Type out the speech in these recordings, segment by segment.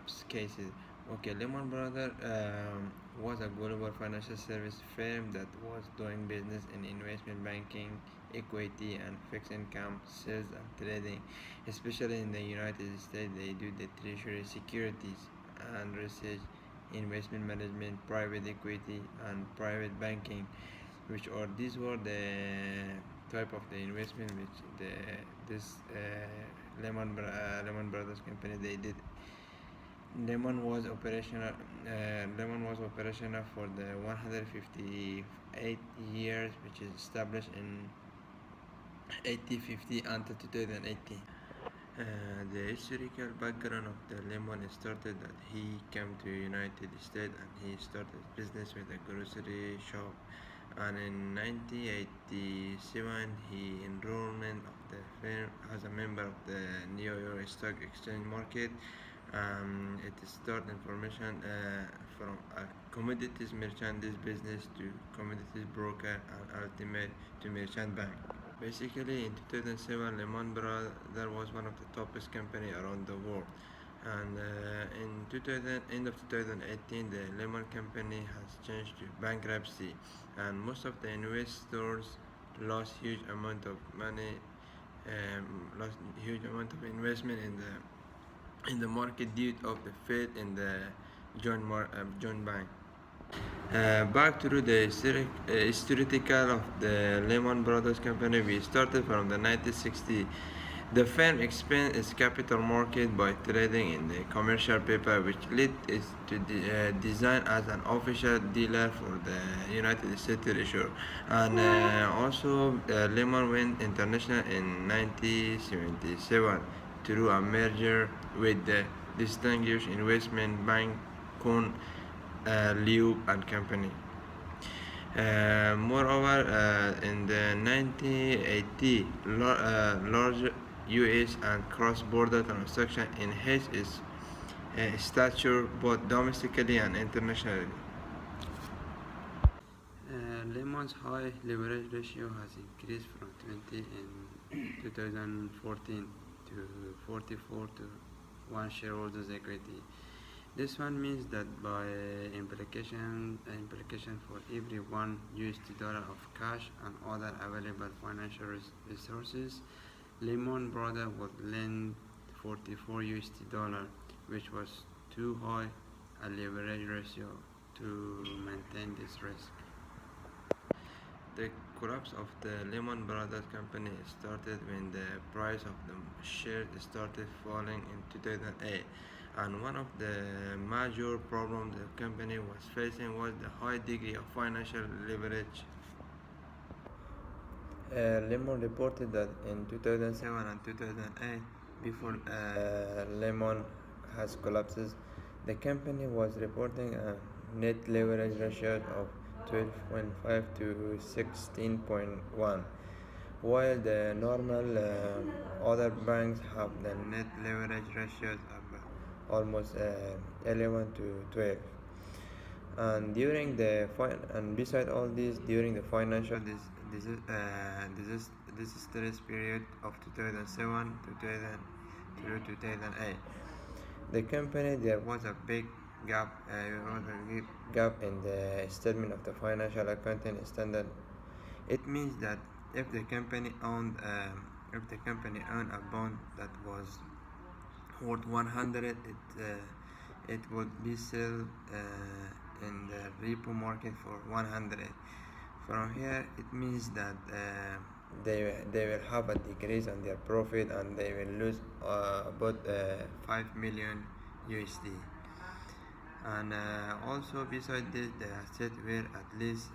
collapse cases. Okay, Lehman Brothers was a global financial service firm that was doing business in investment banking, equity, and fixed income sales and trading. Especially in the United States, they do the treasury securities and research, investment management, private equity, and private banking, which are these were the type of the investment which this Lehman Brothers company they did. Lehman was operational for the 158 years, which is established in 1850 until 2018. The historical background of the Lehman started that he came to United States and he started business with a grocery shop, and in 1987 he enrollment of the firm as a member of the New York Stock Exchange market. It started information from a commodities merchandise business to commodities broker and ultimate to merchant bank. Basically, in 2007, Lehman Brothers was one of the toughest companies around the world. And in end of 2018, the Lehman company has changed to bankruptcy, and most of the investors lost huge amount of money, lost huge amount of investment in the market due of the faith in the joint bank. Back to the historical of the Lehman Brothers company, we started from the 1960s. The firm expanded its capital market by trading in the commercial paper, which led it to design as an official dealer for the United States Treasury. And also, Lehman went international in 1977 through a merger with the distinguished investment bank Kuhn, Liu and Company. Moreover, in the 1980, large U.S. and cross-border transaction enhanced its stature both domestically and internationally. Lehman's high leverage ratio has increased from 20 in 2014 to 44 to 1 shareholders equity. This one means that by implication for every $1 of cash and other available financial resources, Lehman Brothers would lend $44, which was too high a leverage ratio to maintain this risk. The collapse of the Lehman Brothers company started when the price of the shares started falling in 2008, and one of the major problems the company was facing was the high degree of financial leverage. Lehman reported that in 2007 and 2008, before Lehman has collapsed, the company was reporting a net leverage ratio of 12.5 to 16.1, while the normal other banks have the net leverage ratios of almost 11 to 12. And during the and beside all this, during the financial disastrous period of 2007 to 2008, the company there was a big gap in the statement of the financial accounting standard. It means that if the company owned a bond that was worth 100, it would be sold in the repo market for 100. From here, it means that they will have a decrease on their profit and they will lose about 5 million USD. And also beside this, the asset were at least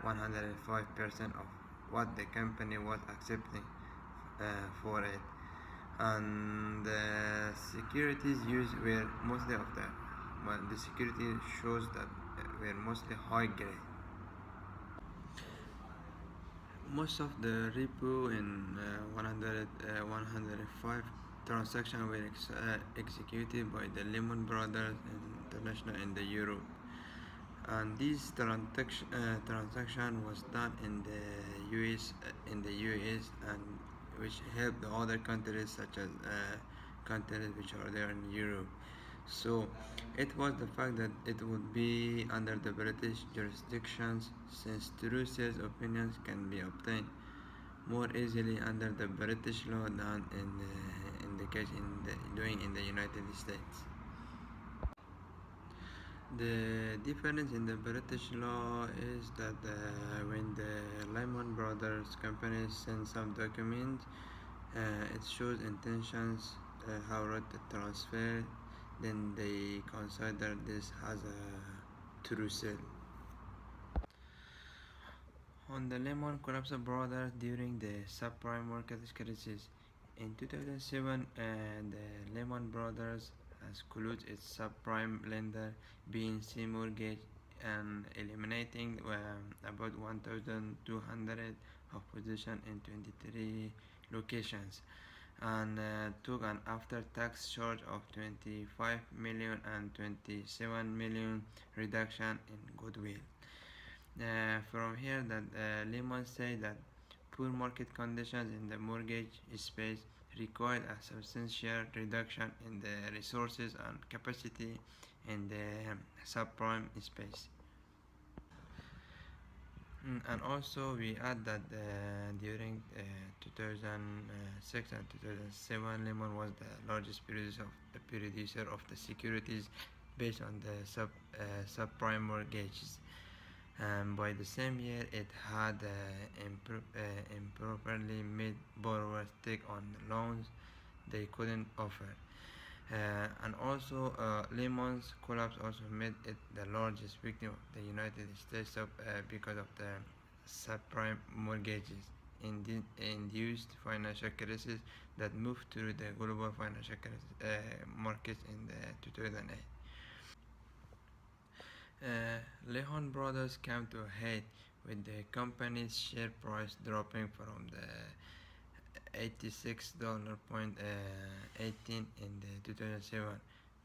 105% of what the company was accepting for it, and the securities used were mostly the security shows that were mostly high grade. Most of the repo in 105 transactions were executed by the Lehman Brothers International in the Europe, and this transaction was done in the US and which helped the other countries such as countries which are there in Europe. So it was the fact that it would be under the British jurisdictions, since true sales opinions can be obtained more easily under the British law than in the case doing in the United States. The difference in the British law is that when the Lehman Brothers company sends some documents, it shows intentions, how wrote the transfer, then they consider this as a true sale. On the Lehman collapse brothers during the subprime market crisis in 2007, the Lehman Brothers has closed its subprime lender BNC Mortgage and eliminating about 1,200 of position in 23 locations, and took an after-tax charge of 25 million and 27 million reduction in goodwill. From here, that Lehman said that poor market conditions in the mortgage space required a substantial reduction in the resources and capacity in the subprime space. And also we add that during 2006 and 2007, Lehman was the largest producer of the securities based on the subprime mortgages. And by the same year, it had improperly made borrowers take on loans they couldn't offer. And also, Lehman's collapse also made it the largest victim of the United States because of the subprime mortgages induced financial crisis that moved through the global financial markets in the 2008. Lehman Brothers came to a head with the company's share price dropping from the $86.18 in the 2007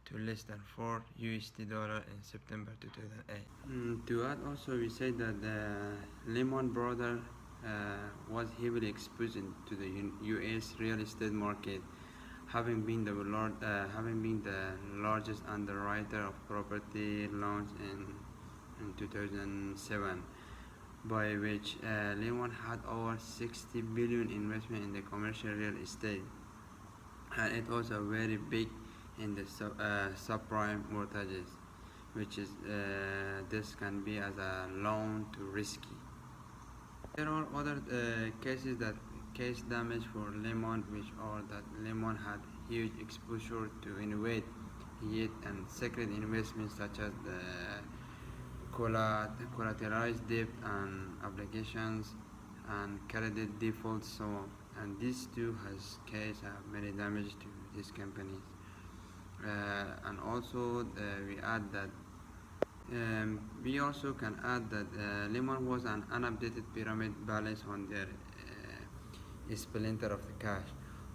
to less than $4 in September 2008. To add also, we say that the Lehman Brothers was heavily exposed to the U.S. real estate market, having been the largest underwriter of property loans in 2007, by which Lehman had over 60 billion investment in the commercial real estate, and it was a very big in the subprime mortgages, which is this can be as a loan to risky. There are other cases that case damage for Lehman, which are that Lehman had huge exposure to innovate yet and secret investments such as the collateralized debt and obligations and credit defaults, so on. And these two has caused many damage to these companies. And also we add that we also can add that Lehman was an unupdated pyramid balance on their splinter of the cash.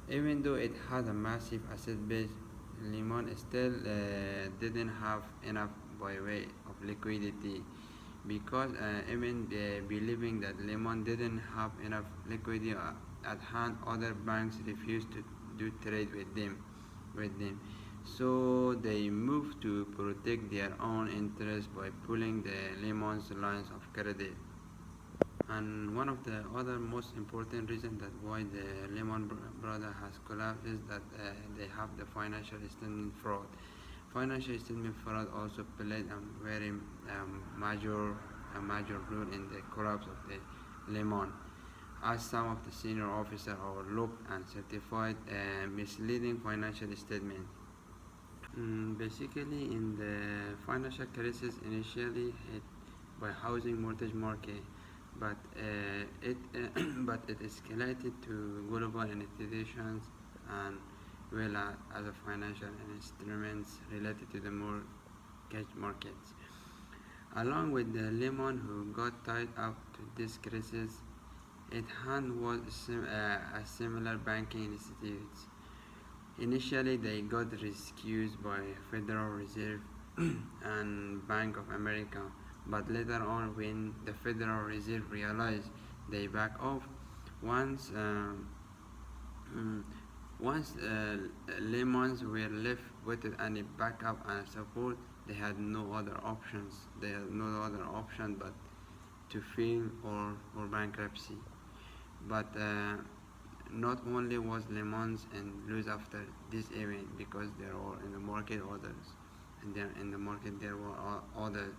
Even though it had a massive asset base, Lehman still didn't have enough by way of liquidity, because even believing that Lehman didn't have enough liquidity at hand, other banks refused to do trade with them. So they moved to protect their own interests by pulling the Lehman's lines of credit. And one of the other most important reasons that why the Lehman Brothers has collapsed is that they have the financial statement fraud. Financial statement fraud also played a very major role in the collapse of the Lehman, as some of the senior officers overlooked and certified misleading financial statements. Basically, in the financial crisis initially hit by housing mortgage market, but it escalated to global institutions and well as a financial instruments related to the mortgage markets. Along with the Lehman who got tied up to this crisis, it hand was a similar banking institutes. Initially, they got rescued by Federal Reserve and Bank of America, but later on, when the Federal Reserve realized, they back off. Once Once Lehman's were left without any backup and support, they had no other options. They had no other option but to fail or bankruptcy. But not only was Lehman's and lose after this event because there were in the market others, and then in the market there were others.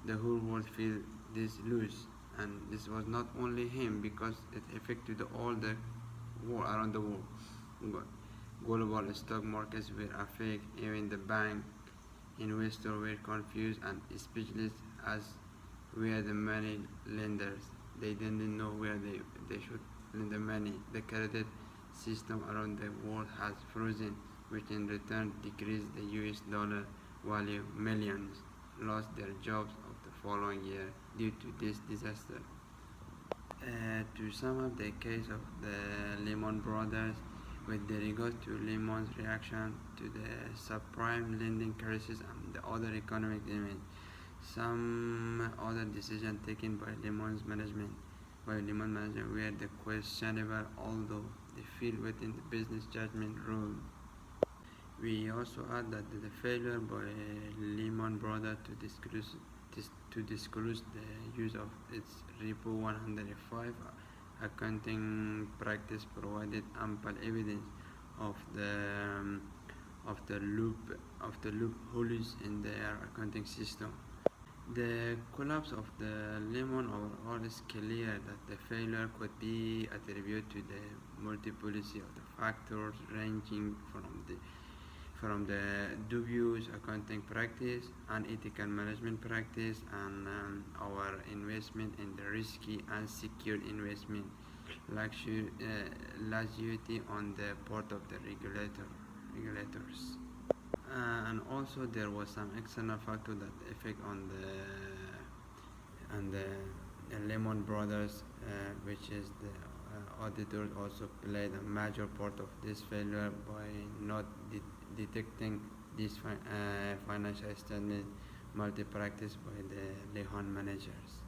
The whole world feel this lose, and this was not only him because it affected all the world around the world. Global stock markets were affected, even the bank investors were confused and speechless as were the money lenders. They didn't know where they should lend the money. The credit system around the world has frozen, which in return decreased the US dollar value. Millions lost their jobs of the following year due to this disaster. To sum up the case of the Lehman Brothers, with regard to Lehman's reaction to the subprime lending crisis and the other economic events, some other decisions taken by Lehman management were the questionable, although they fell within the business judgment rule. We also add that the failure by Lehman Brothers to disclose the use of its Repo 105 accounting practice provided ample evidence of the um, of the loopholes in their accounting system. The collapse of the Lehman overall is clear that the failure could be attributed to the multiplicity of the factors ranging from the dubious accounting practice, unethical management practice, and our investment in the risky unsecured investment laxity on the part of the regulators. And also there was some external factor that affect on the Lehman Brothers, which is the auditors also played a major part of this failure by not detecting this financial statement multi-practice by the Lehman managers.